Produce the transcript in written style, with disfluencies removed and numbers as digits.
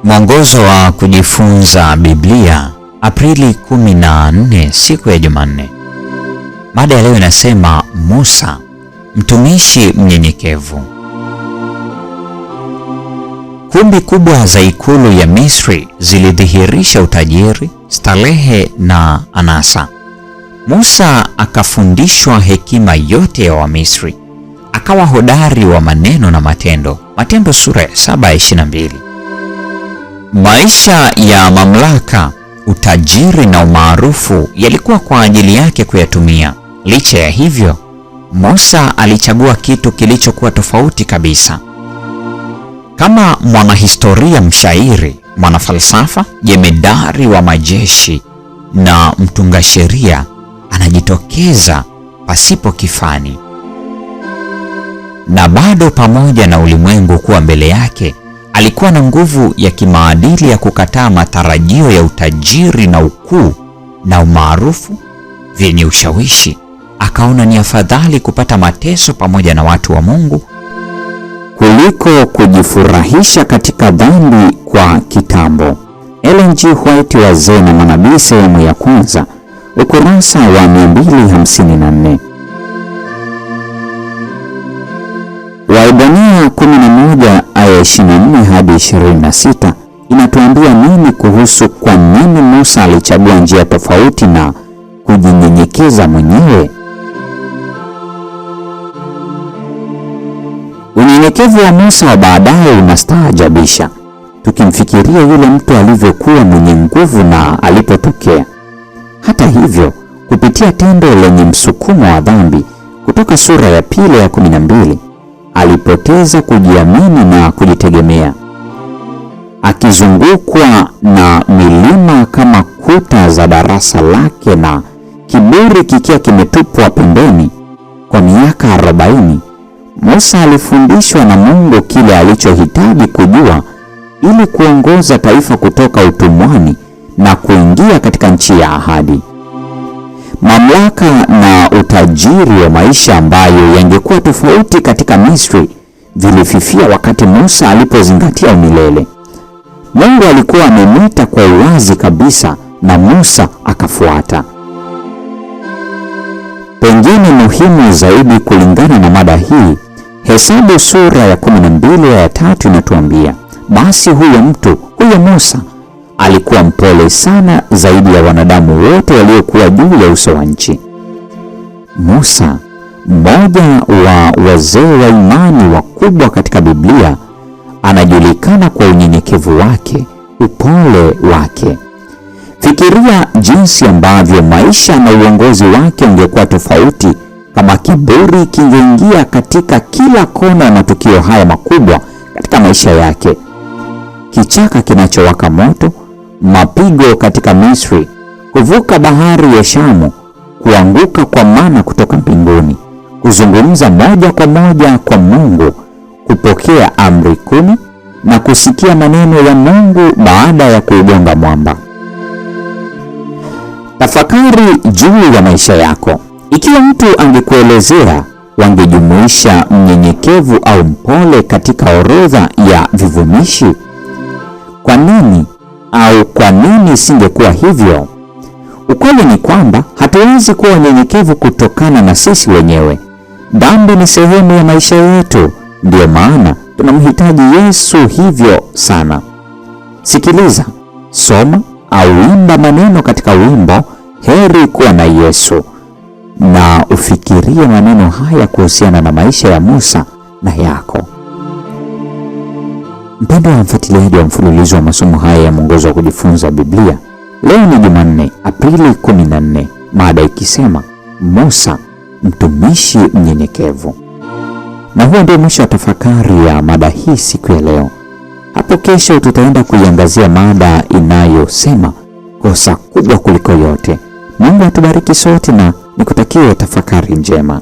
Mwongozo wa kujifunza Biblia, Aprili 14, siku ya Jumanne. Mada ya leo inasema Musa, mtumishi mnyenyekevu. Kumbi kubwa za ikulu ya Misri zilidhihirisha utajiri, starehe na anasa. Musa akafundishwa hekima yote ya Wamisri. Akawa hodari wa maneno na matendo. Matendo sura ya 7:22. Maisha ya mamlaka, utajiri na umaarufu yalikuwa kwa ajili yake kuyatumia. Licha ya hivyo, Musa alichagua kitu kilichokuwa tofauti kabisa. Kama mwanahistoria, mshairi, mwanafalsafa, jemedari wa majeshi na mtunga sheria, anajitokeza pasipo kifani. Na bado, pamoja na ulimwengu kuwa mbele yake, alikuwa na nguvu ya kimaadili ya kukataa matarajio ya utajiri na ukuu na umaarufu vyenye ushawishi. Akaona ni afadhali kupata mateso pamoja na watu wa Mungu kuliko kujifurahisha katika dhambi kwa kitambo. Ellen G. White, Wazee na Manabii, sehemu ya kwanza, ukurasa wa 254. Waebrania 11 aya 24 hadi 26 inatuambia nini kuhusu kwa nini Musa alichagua njia tofauti na kujinyenyekeza mwenyewe? Unyenyekevu wa Musa wa baadaye unastaajabisha, tukimfikiria yule mtu alivyokuwa mwenye nguvu na alipotokea. Hata hivyo, kupitia tendo lenye msukumo wa dhambi kutoka sura ya 2 ya 12, alipoteza kujiamini na kujitegemea. Akizungukwa na milima kama kuta za darasa lake na kiburi kikiwa kimetupwa pembeni kwa miaka 40, Musa alifundishwa na Mungu kile alichohitaji kujua ili kuongoza taifa kutoka utumwani na kuingia katika nchi ya ahadi. Mamlaka na utajiri wa maisha ambayo yangekuwa tofauti katika Misri vilififia wakati Musa alipozingatia umilele. Mungu alikuwa amemwita kwa uwazi kabisa na Musa akafuata. Pengine muhimu zaidi kulingana na mada hii, Hesabu sura ya 12 aya 3 inatuambia, basi huyo Musa alikuwa mpole sana zaidi ya wanadamu wote waliokuwa juu ya uso wa nchi. Musa, mmoja wa wazee wa imani wakubwa katika Biblia, anajulikana kwa unyenyekevu wake, upole wake. Fikiria jinsi ambavyo maisha na uongozi wake ungekuwa tofauti kama kiburi kingeingia katika kila kona ya matukio haya makubwa katika maisha yake. Kichaka kinachowaka moto, mapigo katika Misri, kuvuka bahari ya Shamu, kuanguka kwa mana kutoka mbinguni, kuzungumza moja kwa moja kwa Mungu, kupokea amri 10 na kusikia maneno ya Mungu baada ya kuugonga mwamba. Tafakari juu ya maisha yako. Ikiwa mtu angekuelezea, wangejumuisha mnyenyekevu au mpole katika orodha ya vivumishi? Kwa nini singekuwa hivyo? Ukweli ni kwamba hatuwezi kuwa wanyenyekevu kutokana na sisi wenyewe. Dhambi ni sehemu ya maisha yetu, ndiyo maana tunamhitaji Yesu hivyo sana. Sikiliza, soma au imba maneno katika wimbo Heri Kuwa na Yesu, na ufikirie maneno haya kuhusiana na maisha ya Musa na yako. Mpendwa wa mfuatiliaji wa mfululizo wa masomo haya ya mwongozo wa kujifunza Biblia, leo ni Jumanne, Aprili 14, mada ikisema Musa, mtumishi mnyenyekevu. Na huo ndio mwisho wa tafakari ya mada hii siku ya leo. Hapo kesho tutaenda kuiangazia mada inayosema kosa kubwa kuliko yote. Mungu atubariki sote na nikutakie tafakari njema.